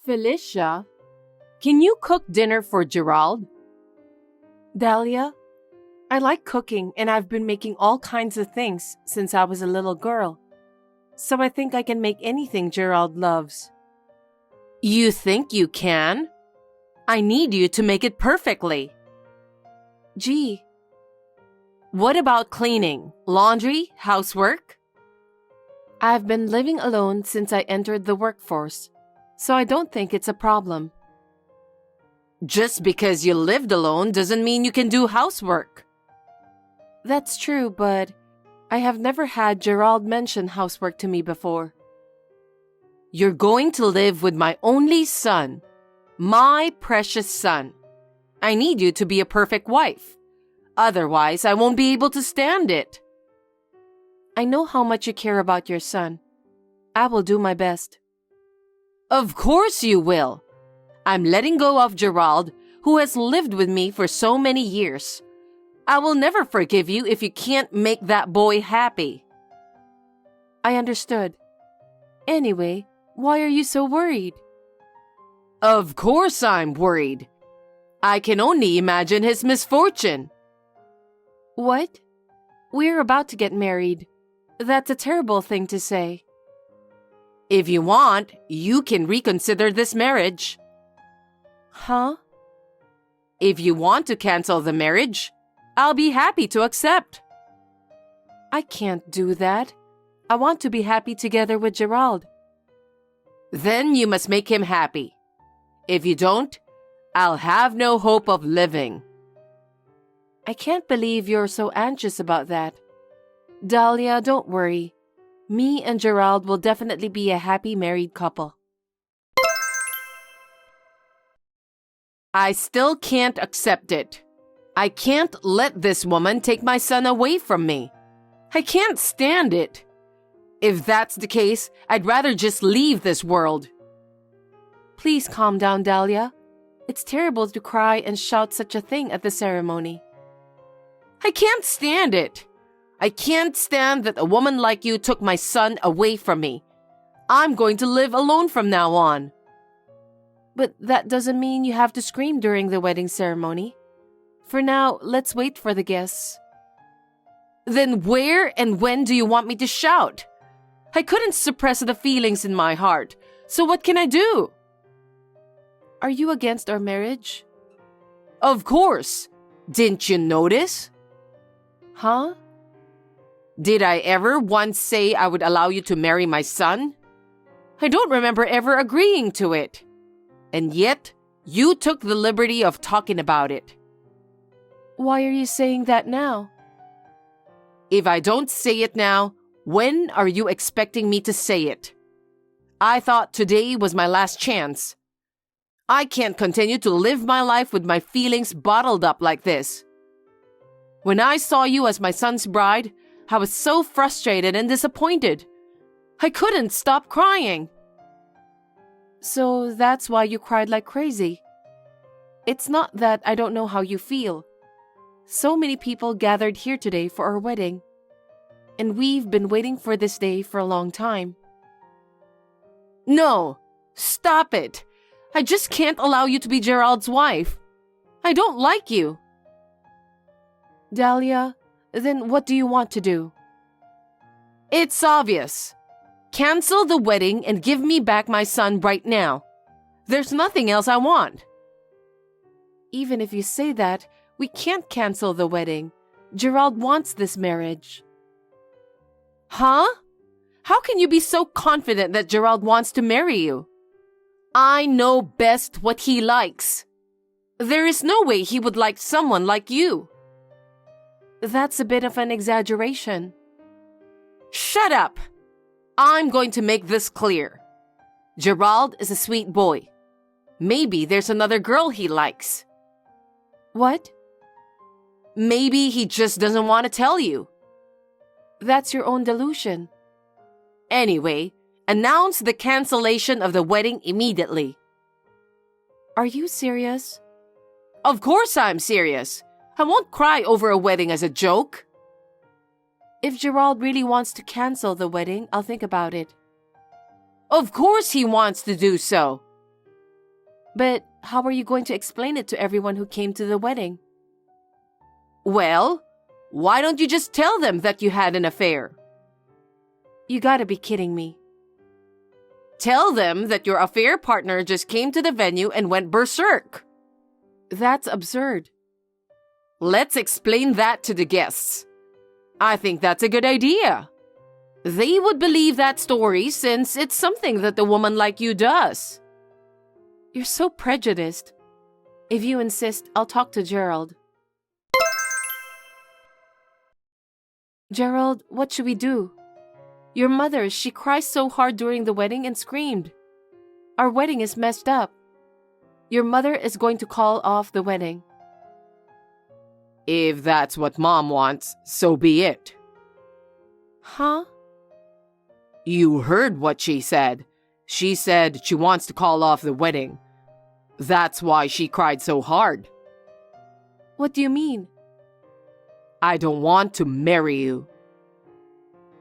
Felicia, can you cook dinner for Gerald? Dahlia, I like cooking and I've been making all kinds of things since I was a little girl. So I think I can make anything Gerald loves. You think you can? I need you to make it perfectly. Gee. What about cleaning, laundry, housework? I've been living alone since I entered the workforce, so I don't think it's a problem. Just because you lived alone doesn't mean you can do housework. That's true, but I have never had Gerald mention housework to me before. You're going to live with my only son, my precious son. I need you to be a perfect wife. Otherwise, I won't be able to stand it. I know how much you care about your son. I will do my best. Of course you will. I'm letting go of Gerald, who has lived with me for so many years. I will never forgive you if you can't make that boy happy. I understood. Anyway, why are you so worried? Of course I'm worried. I can only imagine his misfortune. What? We're about to get married. That's a terrible thing to say. If you want, you can reconsider this marriage. Huh? If you want to cancel the marriage, I'll be happy to accept. I can't do that. I want to be happy together with Gerald. Then you must make him happy. If you don't, I'll have no hope of living. I can't believe you're so anxious about that. Dahlia, don't worry. Me and Gerald will definitely be a happy married couple. I still can't accept it. I can't let this woman take my son away from me. I can't stand it. If that's the case, I'd rather just leave this world. Please calm down, Dahlia. It's terrible to cry and shout such a thing at the ceremony. I can't stand it. I can't stand that a woman like you took my son away from me. I'm going to live alone from now on. But that doesn't mean you have to scream during the wedding ceremony. For now, let's wait for the guests. Then where and when do you want me to shout? I couldn't suppress the feelings in my heart, so what can I do? Are you against our marriage? Of course. Didn't you notice? Huh? Did I ever once say I would allow you to marry my son? I don't remember ever agreeing to it. And yet, you took the liberty of talking about it. Why are you saying that now? If I don't say it now, when are you expecting me to say it? I thought today was my last chance. I can't continue to live my life with my feelings bottled up like this. When I saw you as my son's bride, I was so frustrated and disappointed. I couldn't stop crying. So that's why you cried like crazy. It's not that I don't know how you feel. So many people gathered here today for our wedding. And we've been waiting for this day for a long time. No, stop it. I just can't allow you to be Gerald's wife. I don't like you. Dahlia, then what do you want to do? It's obvious. Cancel the wedding and give me back my son right now. There's nothing else I want. Even if you say that, we can't cancel the wedding. Gerald wants this marriage. Huh? How can you be so confident that Gerald wants to marry you? I know best what he likes. There is no way he would like someone like you. That's a bit of an exaggeration. Shut up! I'm going to make this clear. Gerald is a sweet boy. Maybe there's another girl he likes. What? Maybe he just doesn't want to tell you. That's your own delusion. Anyway, announce the cancellation of the wedding immediately. Are you serious? Of course I'm serious. I won't cry over a wedding as a joke. If Gerald really wants to cancel the wedding, I'll think about it. Of course he wants to do so. But how are you going to explain it to everyone who came to the wedding? Well, why don't you just tell them that you had an affair? You gotta be kidding me. Tell them that your affair partner just came to the venue and went berserk. That's absurd. Let's explain that to the guests. I think that's a good idea. They would believe that story since it's something that a woman like you does. You're so prejudiced. If you insist, I'll talk to Gerald. Gerald, what should we do? Your mother, she cries so hard during the wedding and screamed. Our wedding is messed up. Your mother is going to call off the wedding. If that's what Mom wants, so be it. Huh? You heard what she said. She said she wants to call off the wedding. That's why she cried so hard. What do you mean? I don't want to marry you.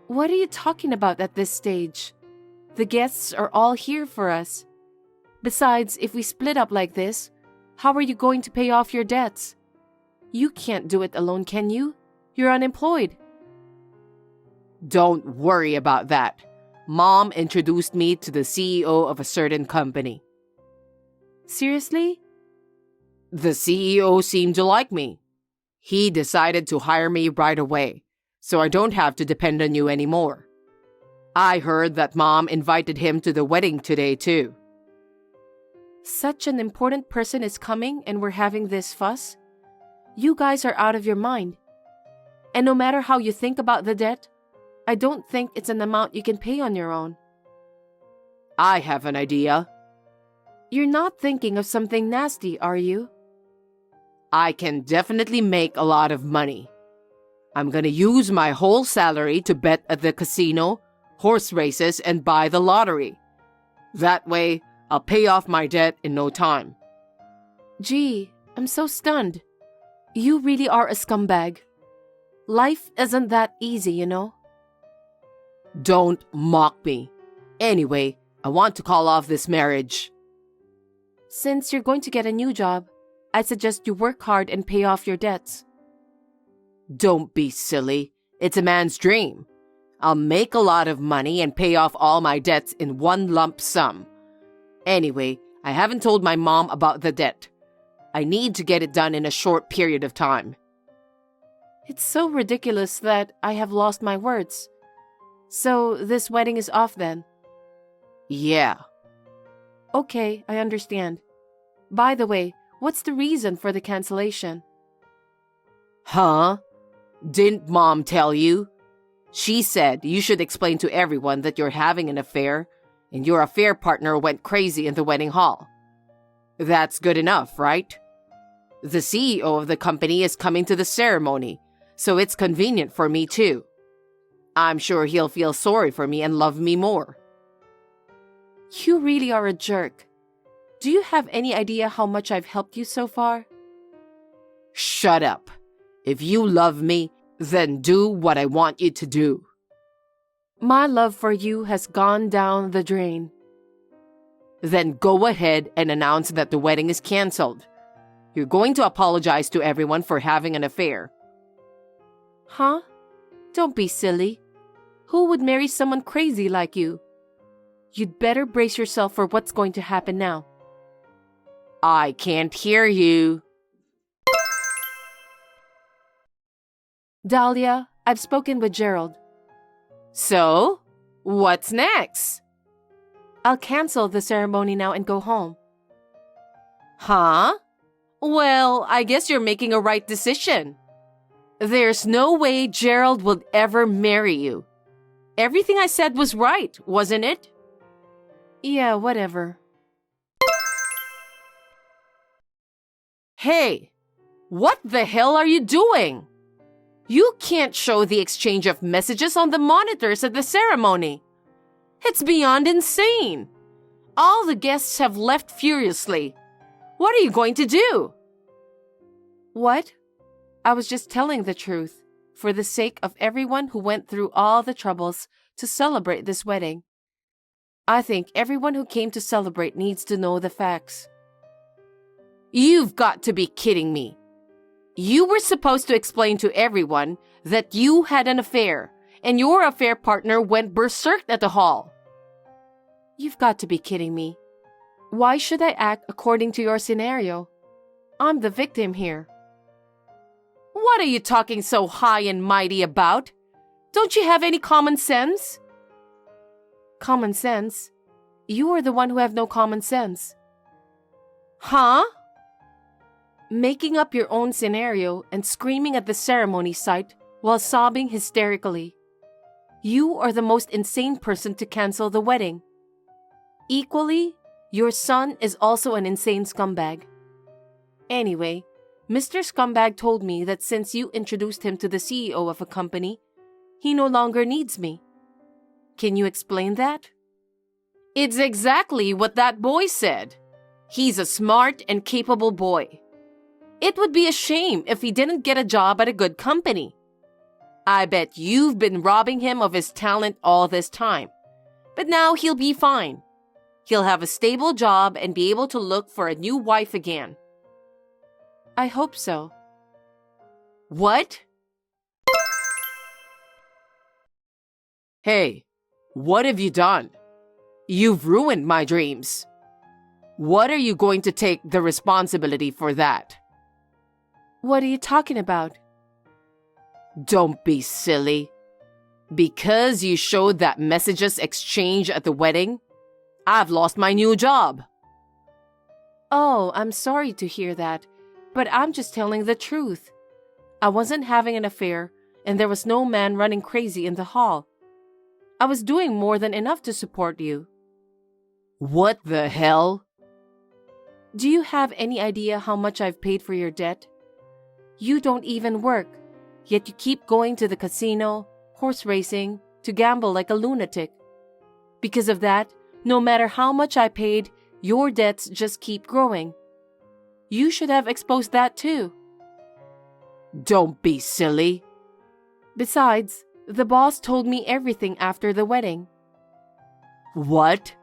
What are you talking about at this stage? The guests are all here for us. Besides, if we split up like this, how are you going to pay off your debts? You can't do it alone, can you? You're unemployed. Don't worry about that. Mom introduced me to the CEO of a certain company. Seriously? The CEO seemed to like me. He decided to hire me right away, so I don't have to depend on you anymore. I heard that Mom invited him to the wedding today, too. Such an important person is coming and we're having this fuss? You guys are out of your mind. And no matter how you think about the debt, I don't think it's an amount you can pay on your own. I have an idea. You're not thinking of something nasty, are you? I can definitely make a lot of money. I'm gonna use my whole salary to bet at the casino, horse races, and buy the lottery. That way, I'll pay off my debt in no time. Gee, I'm so stunned. You really are a scumbag. Life isn't that easy, you know? Don't mock me. Anyway, I want to call off this marriage. Since you're going to get a new job, I suggest you work hard and pay off your debts. Don't be silly. It's a man's dream. I'll make a lot of money and pay off all my debts in one lump sum. Anyway, I haven't told my mom about the debt. I need to get it done in a short period of time. It's so ridiculous that I have lost my words. So this wedding is off then? Yeah. Okay, I understand. By the way, what's the reason for the cancellation? Huh? Didn't Mom tell you? She said you should explain to everyone that you're having an affair and your affair partner went crazy in the wedding hall. That's good enough, right? The CEO of the company is coming to the ceremony, so it's convenient for me too. I'm sure he'll feel sorry for me and love me more. You really are a jerk. Do you have any idea how much I've helped you so far? Shut up. If you love me, then do what I want you to do. My love for you has gone down the drain. Then go ahead and announce that the wedding is canceled. You're going to apologize to everyone for having an affair. Huh? Don't be silly. Who would marry someone crazy like you? You'd better brace yourself for what's going to happen now. I can't hear you. Dahlia, I've spoken with Gerald. So, what's next? I'll cancel the ceremony now and go home. Huh? Well, I guess you're making a right decision. There's no way Gerald would ever marry you. Everything I said was right, wasn't it? Yeah, whatever. Hey, what the hell are you doing? You can't show the exchange of messages on the monitors at the ceremony. It's beyond insane. All the guests have left furiously. What are you going to do? What? I was just telling the truth, for the sake of everyone who went through all the troubles to celebrate this wedding. I think everyone who came to celebrate needs to know the facts. You've got to be kidding me. You were supposed to explain to everyone that you had an affair, and your affair partner went berserk at the hall. You've got to be kidding me. Why should I act according to your scenario? I'm the victim here. What are you talking so high and mighty about? Don't you have any common sense? Common sense? You are the one who have no common sense. Huh? Making up your own scenario and screaming at the ceremony site while sobbing hysterically. You are the most insane person to cancel the wedding. Equally, your son is also an insane scumbag. Anyway, Mr. Scumbag told me that since you introduced him to the CEO of a company, he no longer needs me. Can you explain that? It's exactly what that boy said. He's a smart and capable boy. It would be a shame if he didn't get a job at a good company. I bet you've been robbing him of his talent all this time. But now he'll be fine. He'll have a stable job and be able to look for a new wife again. I hope so. What? Hey, what have you done? You've ruined my dreams. What are you going to take the responsibility for that? What are you talking about? Don't be silly. Because you showed that messages exchange at the wedding, I've lost my new job. Oh, I'm sorry to hear that, but I'm just telling the truth. I wasn't having an affair, and there was no man running crazy in the hall. I was doing more than enough to support you. What the hell? Do you have any idea how much I've paid for your debt? You don't even work, yet you keep going to the casino, horse racing, to gamble like a lunatic. Because of that, no matter how much I paid, your debts just keep growing. You should have exposed that too. Don't be silly. Besides, the boss told me everything after the wedding. What?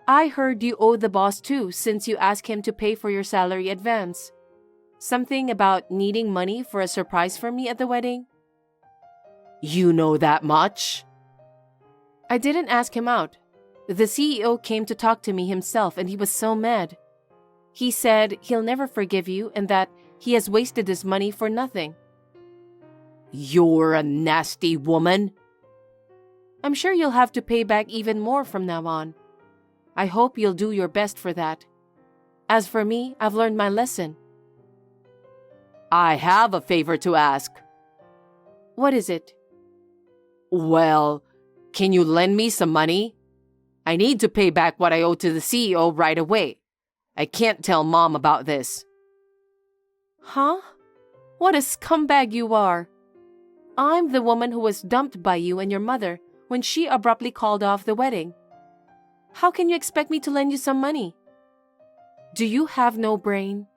I heard you owe the boss too since you asked him to pay for your salary advance. Something about needing money for a surprise for me at the wedding? You know that much? I didn't ask him out. The CEO came to talk to me himself and he was so mad. He said he'll never forgive you and that he has wasted his money for nothing. You're a nasty woman. I'm sure you'll have to pay back even more from now on. I hope you'll do your best for that. As for me, I've learned my lesson. I have a favor to ask. What is it? Well, can you lend me some money? I need to pay back what I owe to the CEO right away. I can't tell Mom about this. Huh? What a scumbag you are. I'm the woman who was dumped by you and your mother when she abruptly called off the wedding. How can you expect me to lend you some money? Do you have no brain?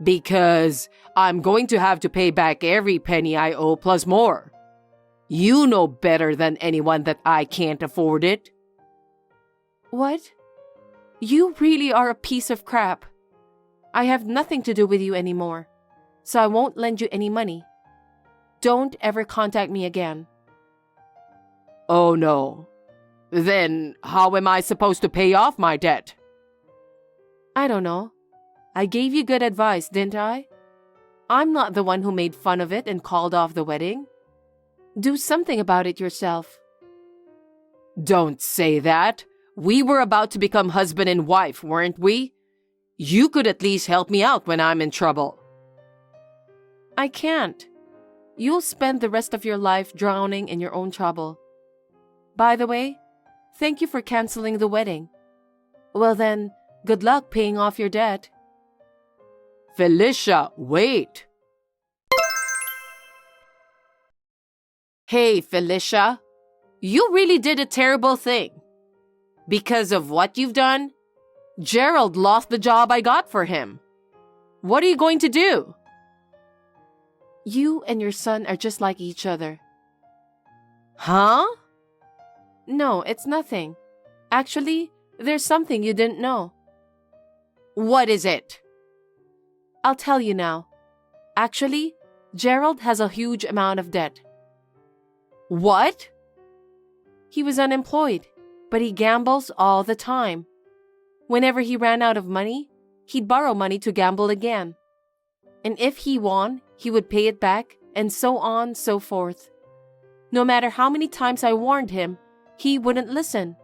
Because I'm going to have to pay back every penny I owe plus more. You know better than anyone that I can't afford it. What? You really are a piece of crap. I have nothing to do with you anymore, so I won't lend you any money. Don't ever contact me again. Oh no. Then how am I supposed to pay off my debt? I don't know. I gave you good advice, didn't I? I'm not the one who made fun of it and called off the wedding. Do something about it yourself. Don't say that. We were about to become husband and wife, weren't we? You could at least help me out when I'm in trouble. I can't. You'll spend the rest of your life drowning in your own trouble. By the way, thank you for canceling the wedding. Well then, good luck paying off your debt. Felicia, wait. Hey, Felicia, you really did a terrible thing. Because of what you've done, Gerald lost the job I got for him. What are you going to do? You and your son are just like each other. Huh? No, it's nothing. Actually, there's something you didn't know. What is it? I'll tell you now. Actually, Gerald has a huge amount of debt. What? He was unemployed, but he gambles all the time. Whenever he ran out of money, he'd borrow money to gamble again. And if he won, he would pay it back, and so on, so forth. No matter how many times I warned him, he wouldn't listen.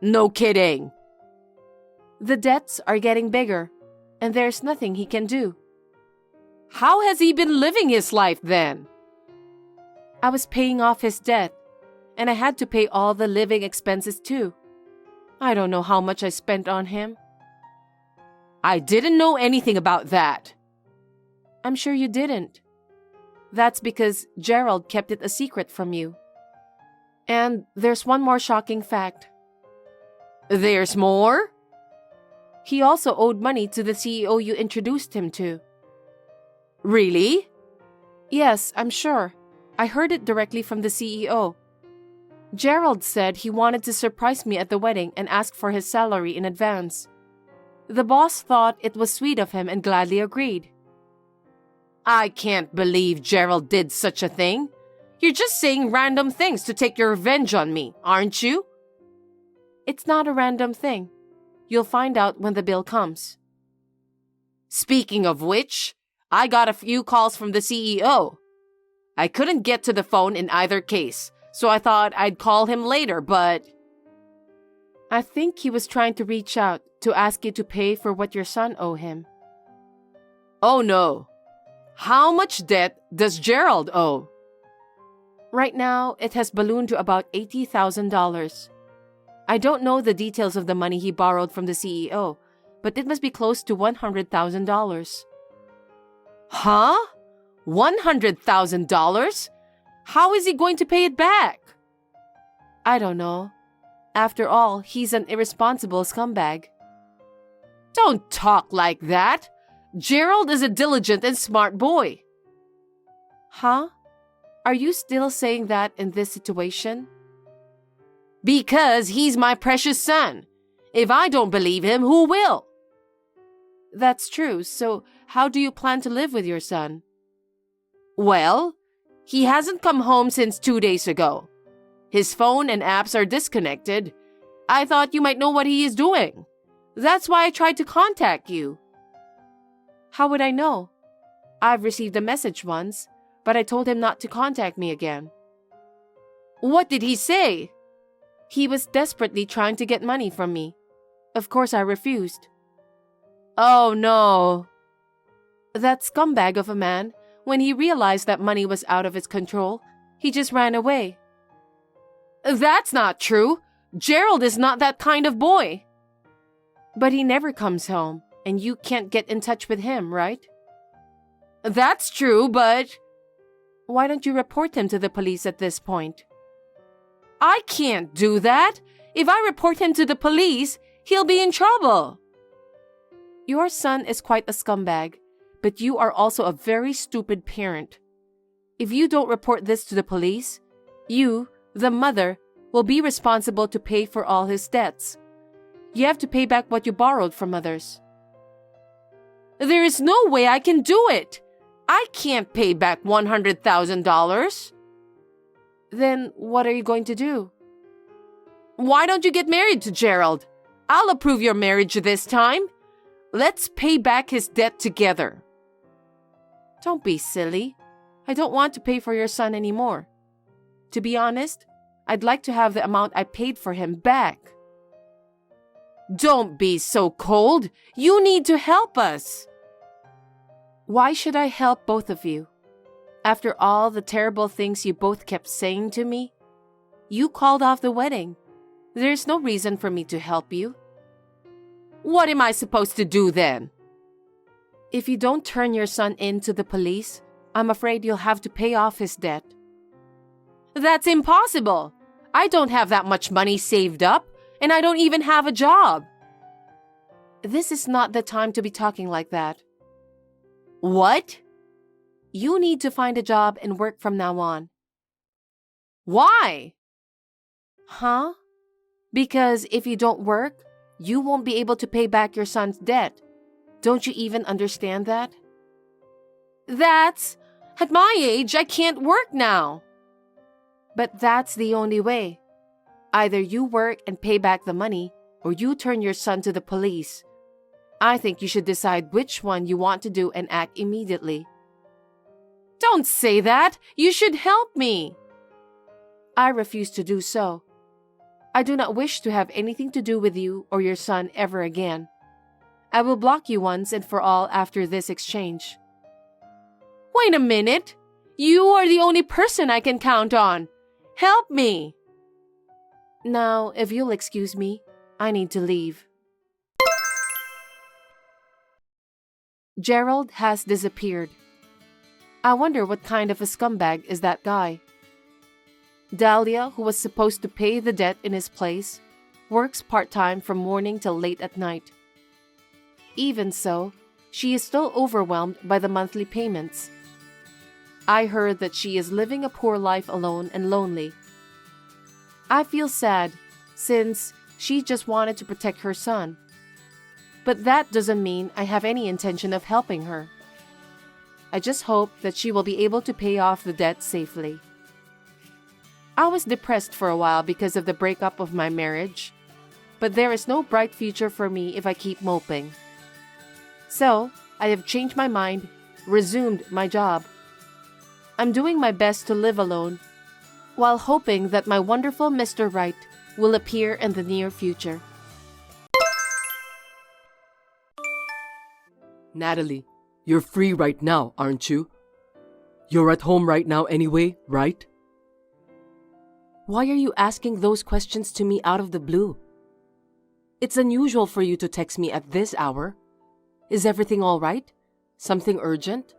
No kidding. The debts are getting bigger, and there's nothing he can do. How has he been living his life then? I was paying off his debt, and I had to pay all the living expenses too. I don't know how much I spent on him. I didn't know anything about that. I'm sure you didn't. That's because Gerald kept it a secret from you. And there's one more shocking fact. There's more? He also owed money to the CEO you introduced him to. Really? Yes, I'm sure. I heard it directly from the CEO. Gerald said he wanted to surprise me at the wedding and ask for his salary in advance. The boss thought it was sweet of him and gladly agreed. I can't believe Gerald did such a thing. You're just saying random things to take your revenge on me, aren't you? It's not a random thing. You'll find out when the bill comes. Speaking of which, I got a few calls from the CEO. I couldn't get to the phone in either case, so I thought I'd call him later, but... I think he was trying to reach out to ask you to pay for what your son owe him. Oh no. How much debt does Gerald owe? Right now, it has ballooned to about $80,000. I don't know the details of the money he borrowed from the CEO, but it must be close to $100,000. Huh? $100,000? How is he going to pay it back? I don't know. After all, he's an irresponsible scumbag. Don't talk like that. Gerald is a diligent and smart boy. Huh? Are you still saying that in this situation? Because he's my precious son. If I don't believe him, who will? That's true. So how do you plan to live with your son? Well, he hasn't come home since 2 days ago. His phone and apps are disconnected. I thought you might know what he is doing. That's why I tried to contact you. How would I know? I've received a message once, but I told him not to contact me again. What did he say? He was desperately trying to get money from me. Of course, I refused. Oh no. That scumbag of a man, when he realized that money was out of his control, he just ran away. That's not true. Gerald is not that kind of boy. But he never comes home, and you can't get in touch with him, right? That's true, but... Why don't you report him to the police at this point? I can't do that. If I report him to the police, he'll be in trouble. Your son is quite a scumbag, but you are also a very stupid parent. If you don't report this to the police, you, the mother, will be responsible to pay for all his debts. You have to pay back what you borrowed from others. There is no way I can do it. I can't pay back $100,000. Then what are you going to do? Why don't you get married to Gerald? I'll approve your marriage this time. Let's pay back his debt together. Don't be silly. I don't want to pay for your son anymore. To be honest, I'd like to have the amount I paid for him back. Don't be so cold. You need to help us. Why should I help both of you? After all the terrible things you both kept saying to me, you called off the wedding. There's no reason for me to help you. What am I supposed to do then? If you don't turn your son in to the police, I'm afraid you'll have to pay off his debt. That's impossible. I don't have that much money saved up, and I don't even have a job. This is not the time to be talking like that. What? You need to find a job and work from now on. Why? Huh? Because if you don't work, You won't be able to pay back your son's debt. Don't you even understand that? At my age, I can't work now. But that's the only way. Either you work and pay back the money, or you turn your son to the police. I think you should decide which one you want to do and act immediately. Don't say that. You should help me. I refuse to do so. I do not wish to have anything to do with you or your son ever again. I will block you once and for all after this exchange. Wait a minute. You are the only person I can count on. Help me. Now, if you'll excuse me, I need to leave. Gerald has disappeared. I wonder what kind of a scumbag is that guy. Dahlia, who was supposed to pay the debt in his place, works part-time from morning till late at night. Even so, she is still overwhelmed by the monthly payments. I heard that she is living a poor life alone and lonely. I feel sad, since she just wanted to protect her son. But that doesn't mean I have any intention of helping her. I just hope that she will be able to pay off the debt safely. I was depressed for a while because of the breakup of my marriage, but there is no bright future for me if I keep moping. So, I have changed my mind, resumed my job. I'm doing my best to live alone, while hoping that my wonderful Mr. Right will appear in the near future. Natalie, you're free right now, aren't you? You're at home right now anyway, right? Why are you asking those questions to me out of the blue? It's unusual for you to text me at this hour. Is everything all right? Something urgent?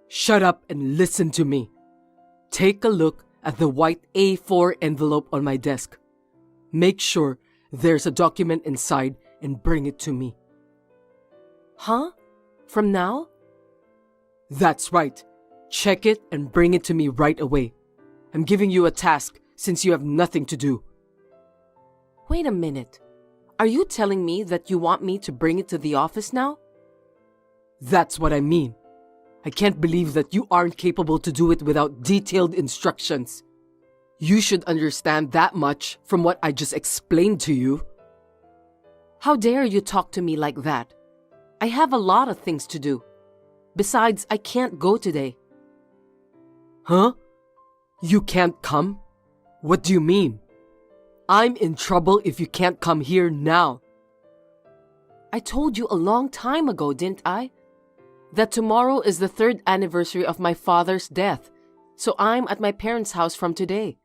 Shut up and listen to me. Take a look at the white A4 envelope on my desk. Make sure there's a document inside and bring it to me. Huh? From now? That's right. Check it and bring it to me right away. I'm giving you a task since you have nothing to do. Wait a minute. Are you telling me that you want me to bring it to the office now? That's what I mean. I can't believe that you aren't capable to do it without detailed instructions. You should understand that much from what I just explained to you. How dare you talk to me like that? I have a lot of things to do. Besides, I can't go today. Huh? You can't come? What do you mean? I'm in trouble if you can't come here now. I told you a long time ago, didn't I? That tomorrow is the 3rd anniversary of my father's death, so I'm at my parents' house from today.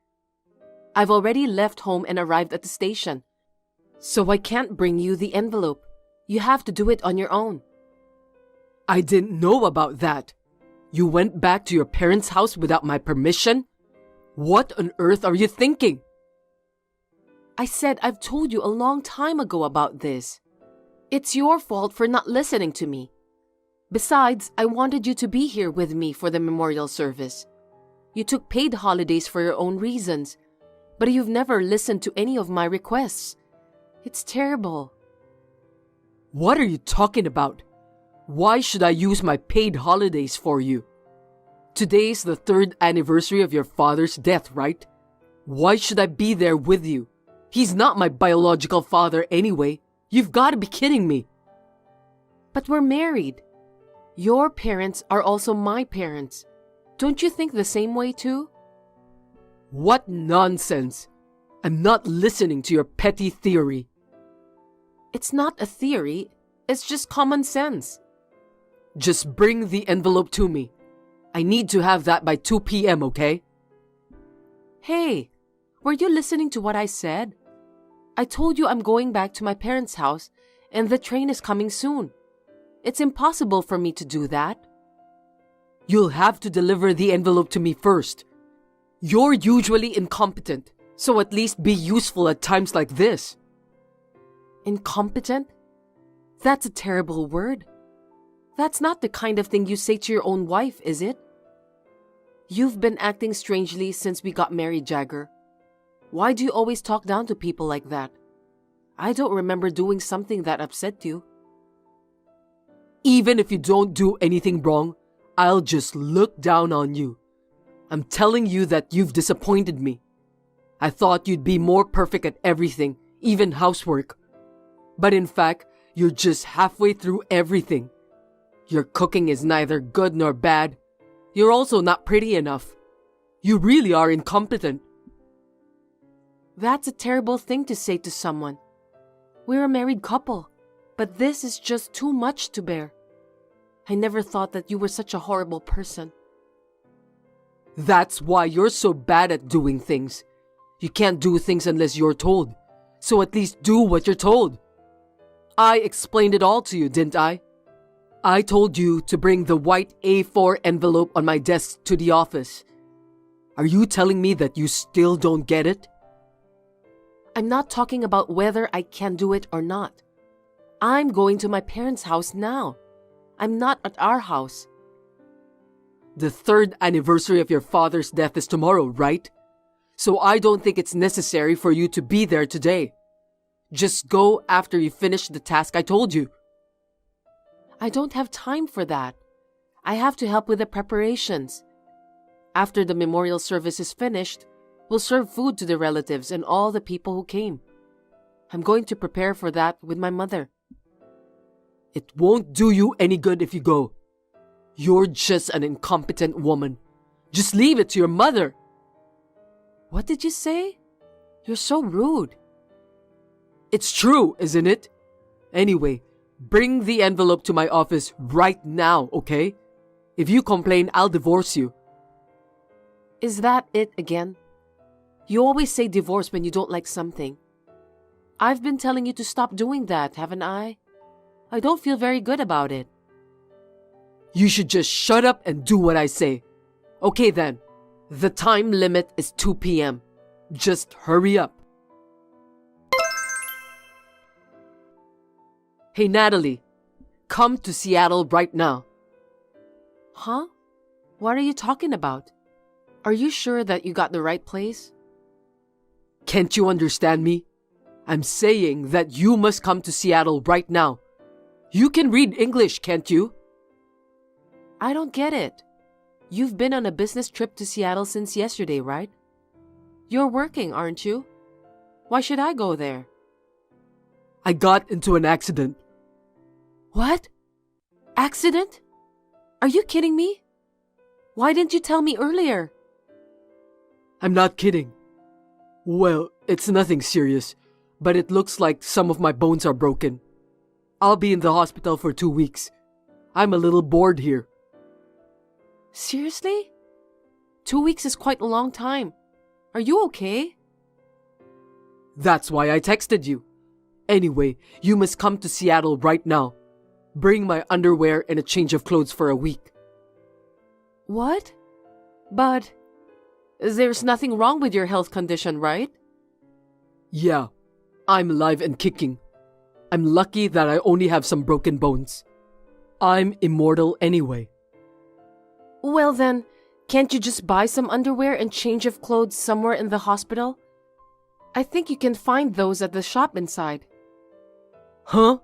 I've already left home and arrived at the station, so I can't bring you the envelope. You have to do it on your own. I didn't know about that. You went back to your parents' house without my permission? What on earth are you thinking? I said I've told you a long time ago about this. It's your fault for not listening to me. Besides, I wanted you to be here with me for the memorial service. You took paid holidays for your own reasons, but you've never listened to any of my requests. It's terrible. What are you talking about? Why should I use my paid holidays for you? Today's the 3rd anniversary of your father's death, right? Why should I be there with you? He's not my biological father anyway. You've got to be kidding me. But we're married. Your parents are also my parents. Don't you think the same way too? What nonsense! I'm not listening to your petty theory. It's not a theory, it's just common sense. Just bring the envelope to me. I need to have that by 2 p.m., okay? Hey, were you listening to what I said? I told you I'm going back to my parents' house and the train is coming soon. It's impossible for me to do that. You'll have to deliver the envelope to me first. You're usually incompetent, so at least be useful at times like this. Incompetent? That's a terrible word. That's not the kind of thing you say to your own wife, is it? You've been acting strangely since we got married, Jagger. Why do you always talk down to people like that? I don't remember doing something that upset you. Even if you don't do anything wrong, I'll just look down on you. I'm telling you that you've disappointed me. I thought you'd be more perfect at everything, even housework. But in fact, you're just halfway through everything. Your cooking is neither good nor bad. You're also not pretty enough. You really are incompetent. That's a terrible thing to say to someone. We're a married couple, but this is just too much to bear. I never thought that you were such a horrible person. That's why you're so bad at doing things. You can't do things unless you're told. So at least do what you're told. I explained it all to you, didn't I? I told you to bring the white A4 envelope on my desk to the office. Are you telling me that you still don't get it? I'm not talking about whether I can do it or not. I'm going to my parents' house now. I'm not at our house. The 3rd anniversary of your father's death is tomorrow, right? So I don't think it's necessary for you to be there today. Just go after you finish the task I told you. I don't have time for that. I have to help with the preparations. After the memorial service is finished, we'll serve food to the relatives and all the people who came. I'm going to prepare for that with my mother. It won't do you any good if you go. You're just an incompetent woman. Just leave it to your mother. What did you say? You're so rude. It's true, isn't it? Anyway, bring the envelope to my office right now, okay? If you complain, I'll divorce you. Is that it again? You always say divorce when you don't like something. I've been telling you to stop doing that, haven't I? I don't feel very good about it. You should just shut up and do what I say. Okay then. The time limit is 2 p.m. Just hurry up. Hey Natalie, come to Seattle right now. Huh? What are you talking about? Are you sure that you got the right place? Can't you understand me? I'm saying that you must come to Seattle right now. You can read English, can't you? I don't get it. You've been on a business trip to Seattle since yesterday, right? You're working, aren't you? Why should I go there? I got into an accident. What? Accident? Are you kidding me? Why didn't you tell me earlier? I'm not kidding. Well, it's nothing serious, but it looks like some of my bones are broken. I'll be in the hospital for 2 weeks. I'm a little bored here. Seriously? 2 weeks is quite a long time. Are you okay? That's why I texted you. Anyway, you must come to Seattle right now. Bring my underwear and a change of clothes for a week. What? But there's nothing wrong with your health condition, right? Yeah, I'm alive and kicking. I'm lucky that I only have some broken bones. I'm immortal anyway. Well then, can't you just buy some underwear and change of clothes somewhere in the hospital? I think you can find those at the shop inside. Huh?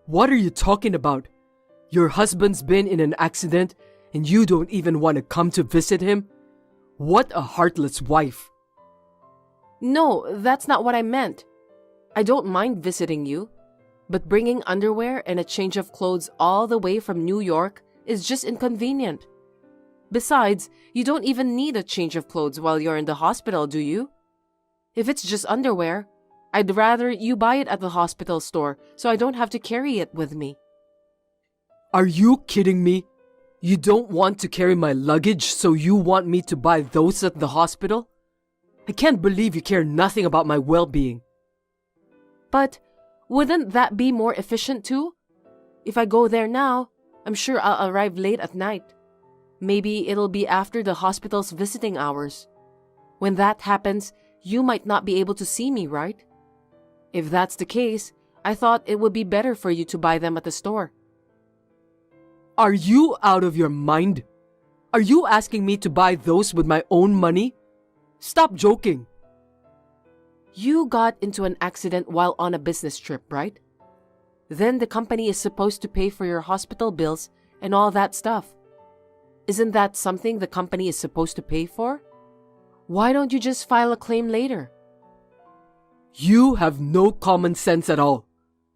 What are you talking about? Your husband's been in an accident and you don't even want to come to visit him? What a heartless wife. No, that's not what I meant. I don't mind visiting you, but bringing underwear and a change of clothes all the way from New York is just inconvenient. Besides, you don't even need a change of clothes while you're in the hospital, do you? If it's just underwear, I'd rather you buy it at the hospital store so I don't have to carry it with me. Are you kidding me? You don't want to carry my luggage, so you want me to buy those at the hospital? I can't believe you care nothing about my well-being. But wouldn't that be more efficient too? If I go there now, I'm sure I'll arrive late at night. Maybe it'll be after the hospital's visiting hours. When that happens, you might not be able to see me, right? If that's the case, I thought it would be better for you to buy them at the store. Are you out of your mind? Are you asking me to buy those with my own money? Stop joking. You got into an accident while on a business trip, right? Then the company is supposed to pay for your hospital bills and all that stuff. Isn't that something the company is supposed to pay for? Why don't you just file a claim later? You have no common sense at all.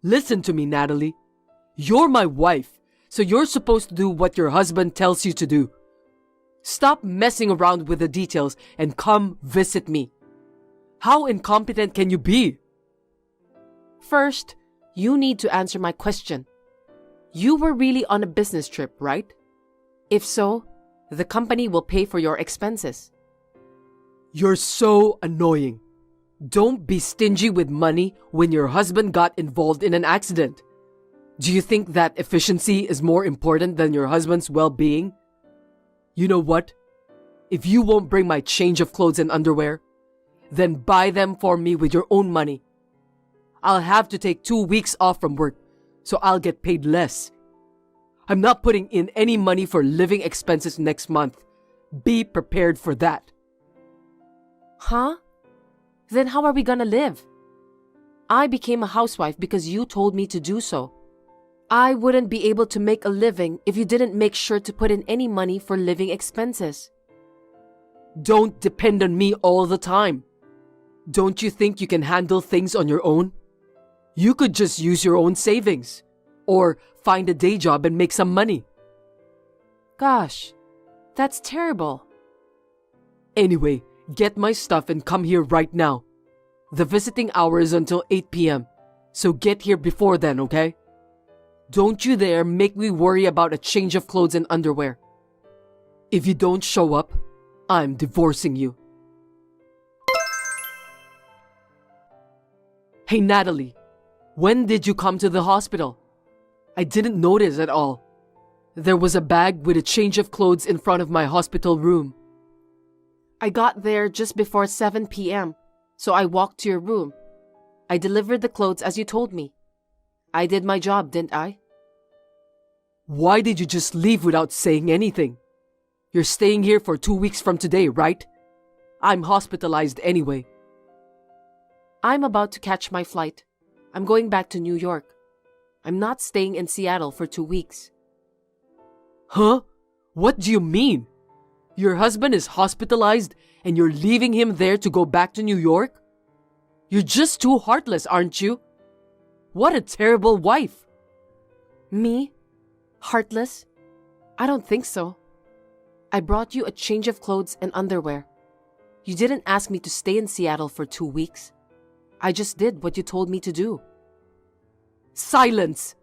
Listen to me, Natalie. You're my wife, so you're supposed to do what your husband tells you to do. Stop messing around with the details and come visit me. How incompetent can you be? First, you need to answer my question. You were really on a business trip, right? If so, the company will pay for your expenses. You're so annoying. Don't be stingy with money when your husband got involved in an accident. Do you think that efficiency is more important than your husband's well-being? You know what? If you won't bring my change of clothes and underwear, then buy them for me with your own money. I'll have to take 2 weeks off from work, so I'll get paid less. I'm not putting in any money for living expenses next month. Be prepared for that. Huh? Then how are we gonna live? I became a housewife because you told me to do so. I wouldn't be able to make a living if you didn't make sure to put in any money for living expenses. Don't depend on me all the time. Don't you think you can handle things on your own? You could just use your own savings or find a day job and make some money. Gosh, that's terrible. Anyway, get my stuff and come here right now. The visiting hour is until 8 p.m., so get here before then, okay? Don't you dare make me worry about a change of clothes and underwear. If you don't show up, I'm divorcing you. Hey, Natalie, when did you come to the hospital? I didn't notice at all. There was a bag with a change of clothes in front of my hospital room. I got there just before 7 p.m., so I walked to your room. I delivered the clothes as you told me. I did my job, didn't I? Why did you just leave without saying anything? You're staying here for 2 weeks from today, right? I'm hospitalized anyway. I'm about to catch my flight. I'm going back to New York. I'm not staying in Seattle for 2 weeks. Huh? What do you mean? Your husband is hospitalized and you're leaving him there to go back to New York? You're just too heartless, aren't you? What a terrible wife. Me? Heartless? I don't think so. I brought you a change of clothes and underwear. You didn't ask me to stay in Seattle for 2 weeks. I just did what you told me to do. Silence!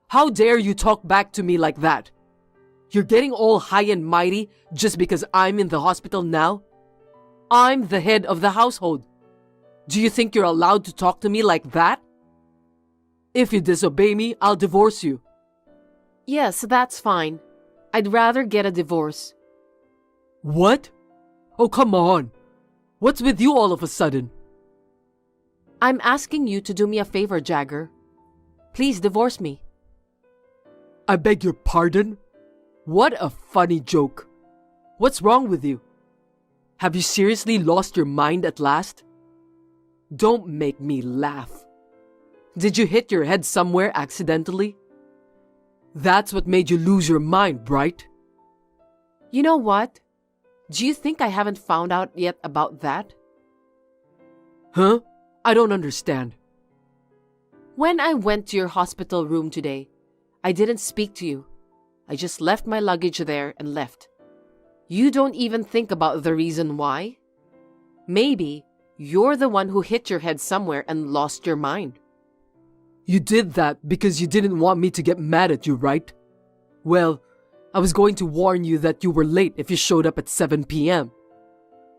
How dare you talk back to me like that? You're getting all high and mighty just because I'm in the hospital now? I'm the head of the household. Do you think you're allowed to talk to me like that? If you disobey me, I'll divorce you. Yes, that's fine. I'd rather get a divorce. What? Oh, come on. What's with you all of a sudden? I'm asking you to do me a favor, Jagger. Please divorce me. I beg your pardon? What a funny joke. What's wrong with you? Have you seriously lost your mind at last? Don't make me laugh. Did you hit your head somewhere accidentally? That's what made you lose your mind, right? You know what? Do you think I haven't found out yet about that? Huh? I don't understand. When I went to your hospital room today, I didn't speak to you. I just left my luggage there and left. You don't even think about the reason why? Maybe you're the one who hit your head somewhere and lost your mind. You did that because you didn't want me to get mad at you, right? Well, I was going to warn you that you were late if you showed up at 7 p.m.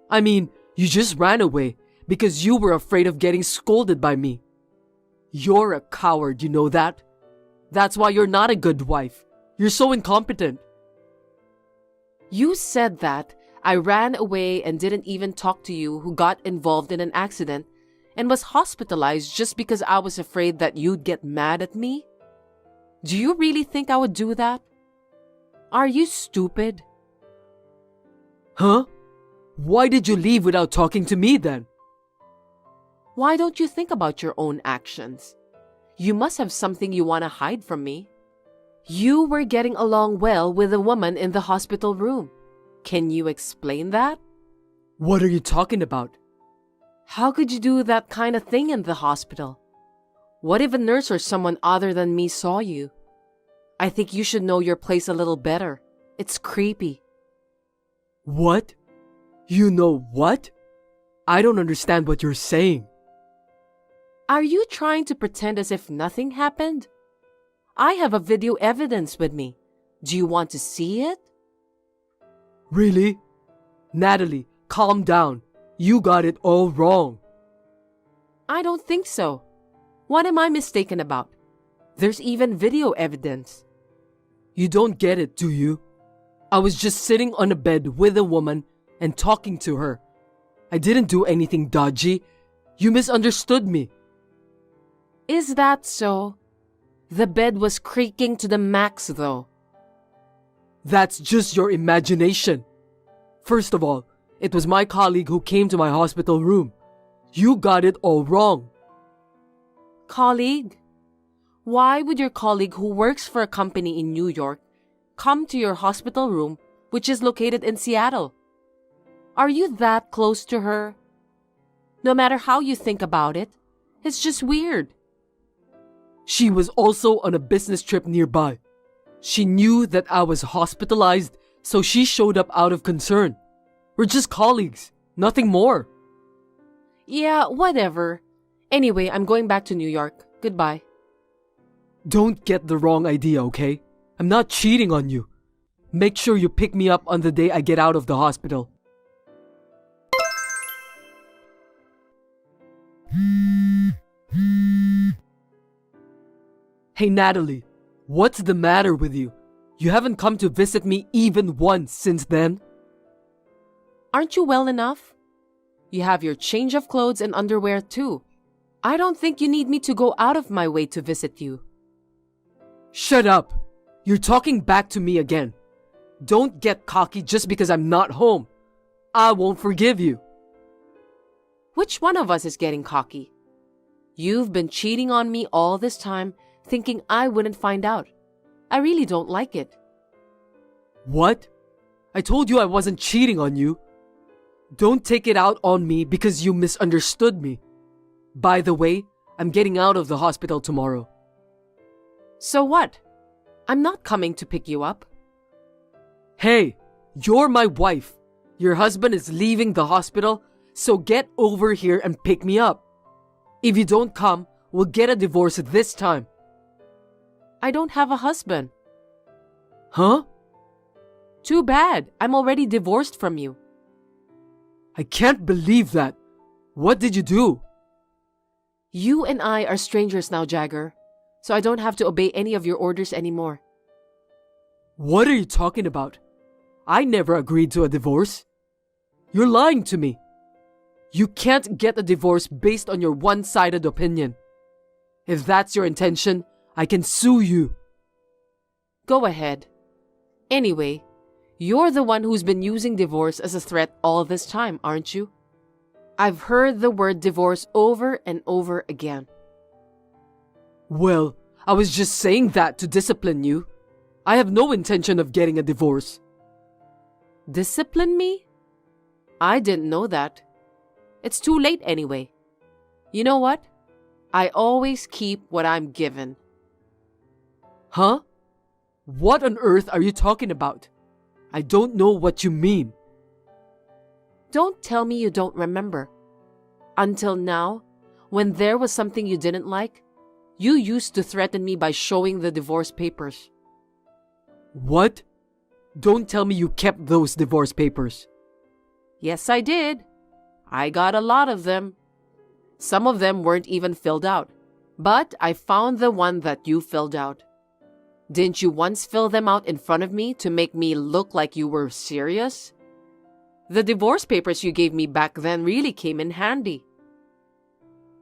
I mean, you just ran away because you were afraid of getting scolded by me. You're a coward, you know that? That's why you're not a good wife. You're so incompetent. You said that I ran away and didn't even talk to you who got involved in an accident and was hospitalized just because I was afraid that you'd get mad at me? Do you really think I would do that? Are you stupid? Huh? Why did you leave without talking to me then? Why don't you think about your own actions? You must have something you want to hide from me. You were getting along well with a woman in the hospital room. Can you explain that? What are you talking about? How could you do that kind of thing in the hospital? What if a nurse or someone other than me saw you? I think you should know your place a little better. It's creepy. What? You know what? I don't understand what you're saying. Are you trying to pretend as if nothing happened? I have a video evidence with me. Do you want to see it? Really? Natalie, calm down. You got it all wrong. I don't think so. What am I mistaken about? There's even video evidence. You don't get it, do you? I was just sitting on a bed with a woman and talking to her. I didn't do anything dodgy. You misunderstood me. Is that so? The bed was creaking to the max, though. That's just your imagination. First of all, it was my colleague who came to my hospital room. You got it all wrong. Colleague? Why would your colleague who works for a company in New York come to your hospital room, which is located in Seattle? Are you that close to her? No matter how you think about it, it's just weird. She was also on a business trip nearby. She knew that I was hospitalized, so she showed up out of concern. We're just colleagues, nothing more. Yeah, whatever. Anyway, I'm going back to New York. Goodbye. Don't get the wrong idea, okay? I'm not cheating on you. Make sure you pick me up on the day I get out of the hospital. Hey Natalie, what's the matter with you? You haven't come to visit me even once since then. Aren't you well enough? You have your change of clothes and underwear too. I don't think you need me to go out of my way to visit you. Shut up! You're talking back to me again. Don't get cocky just because I'm not home. I won't forgive you. Which one of us is getting cocky? You've been cheating on me all this time, thinking I wouldn't find out. I really don't like it. What? I told you I wasn't cheating on you. Don't take it out on me because you misunderstood me. By the way, I'm getting out of the hospital tomorrow. So what? I'm not coming to pick you up. Hey, you're my wife. Your husband is leaving the hospital, so get over here and pick me up. If you don't come, we'll get a divorce this time. I don't have a husband. Huh? Too bad. I'm already divorced from you. I can't believe that. What did you do? You and I are strangers now, Jagger, so I don't have to obey any of your orders anymore. What are you talking about? I never agreed to a divorce. You're lying to me. You can't get a divorce based on your one-sided opinion. If that's your intention, I can sue you. Go ahead. Anyway, you're the one who's been using divorce as a threat all this time, aren't you? I've heard the word divorce over and over again. Well, I was just saying that to discipline you. I have no intention of getting a divorce. Discipline me? I didn't know that. It's too late anyway. You know what? I always keep what I'm given. Huh? What on earth are you talking about? I don't know what you mean. Don't tell me you don't remember. Until now, when there was something you didn't like, you used to threaten me by showing the divorce papers. What? Don't tell me you kept those divorce papers. Yes, I did. I got a lot of them. Some of them weren't even filled out, but I found the one that you filled out. Didn't you once fill them out in front of me to make me look like you were serious? The divorce papers you gave me back then really came in handy.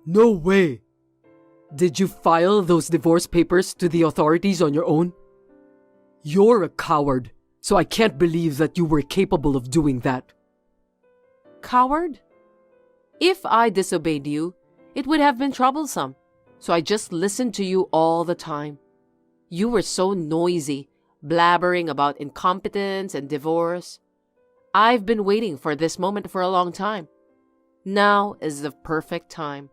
No way. Did you file those divorce papers to the authorities on your own? You're a coward, so I can't believe that you were capable of doing that. Coward? If I disobeyed you, It would have been troublesome, so I just listened to you all the time. You were so noisy, blabbering about incompetence and divorce. I've been waiting for this moment for a long time. Now is the perfect time.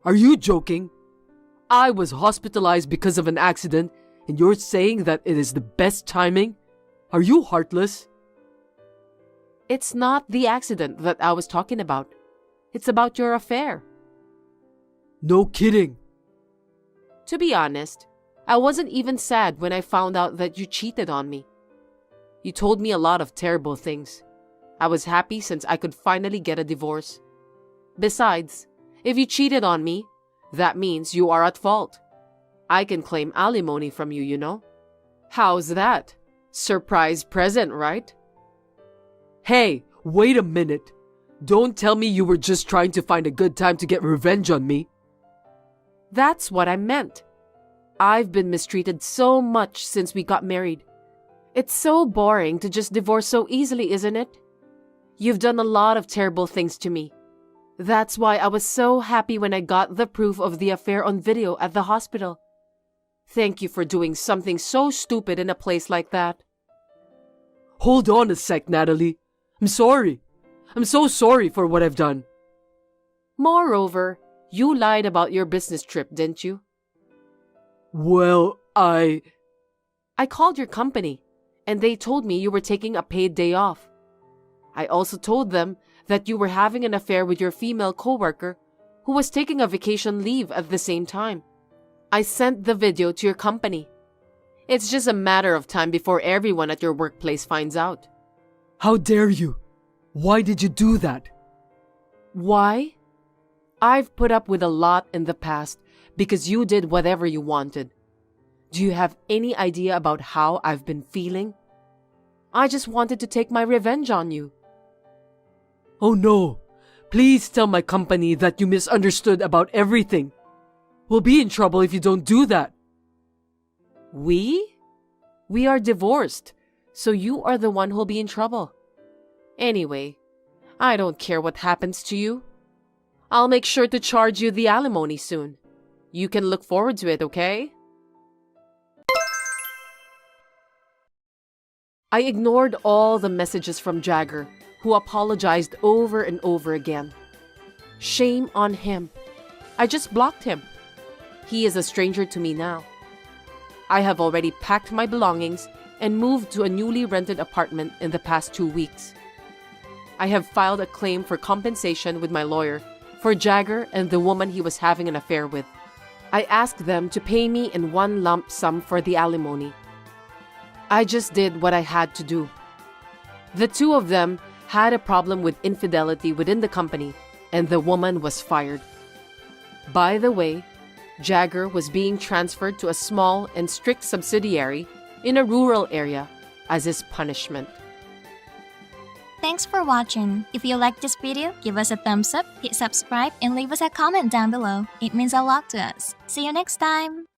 Are you joking? I was hospitalized because of an accident, and you're saying that it is the best timing? Are you heartless? It's not the accident that I was talking about. It's about your affair. No kidding. To be honest, I wasn't even sad when I found out that you cheated on me. You told me a lot of terrible things. I was happy since I could finally get a divorce. Besides, if you cheated on me, that means you are at fault. I can claim alimony from you, you know. How's that? Surprise present, right? Hey, wait a minute. Don't tell me you were just trying to find a good time to get revenge on me. That's what I meant. I've been mistreated so much since we got married. It's so boring to just divorce so easily, isn't it? You've done a lot of terrible things to me. That's why I was so happy when I got the proof of the affair on video at the hospital. Thank you for doing something so stupid in a place like that. Hold on a sec, Natalie. I'm sorry. I'm so sorry for what I've done. Moreover, you lied about your business trip, didn't you? Well, I called your company, and they told me you were taking a paid day off. I also told them that you were having an affair with your female coworker who was taking a vacation leave at the same time. I sent the video to your company. It's just a matter of time before everyone at your workplace finds out. How dare you? Why did you do that? Why? I've put up with a lot in the past because you did whatever you wanted. Do you have any idea about how I've been feeling? I just wanted to take my revenge on you. Oh no. Please tell my company that you misunderstood about everything. We'll be in trouble if you don't do that. We? We are divorced, so you are the one who'll be in trouble. Anyway, I don't care what happens to you. I'll make sure to charge you the alimony soon. You can look forward to it, okay? I ignored all the messages from Jagger, who apologized over and over again. Shame on him. I just blocked him. He is a stranger to me now. I have already packed my belongings and moved to a newly rented apartment in the past 2 weeks. I have filed a claim for compensation with my lawyer for Jagger and the woman he was having an affair with. I asked them to pay me in one lump sum for the alimony. I just did what I had to do. The two of them had a problem with infidelity within the company, and the woman was fired. By the way, Jagger was being transferred to a small and strict subsidiary in a rural area as his punishment. Thanks for watching. If you liked this video, give us a thumbs up, hit subscribe, and leave us a comment down below. It means a lot to us. See you next time!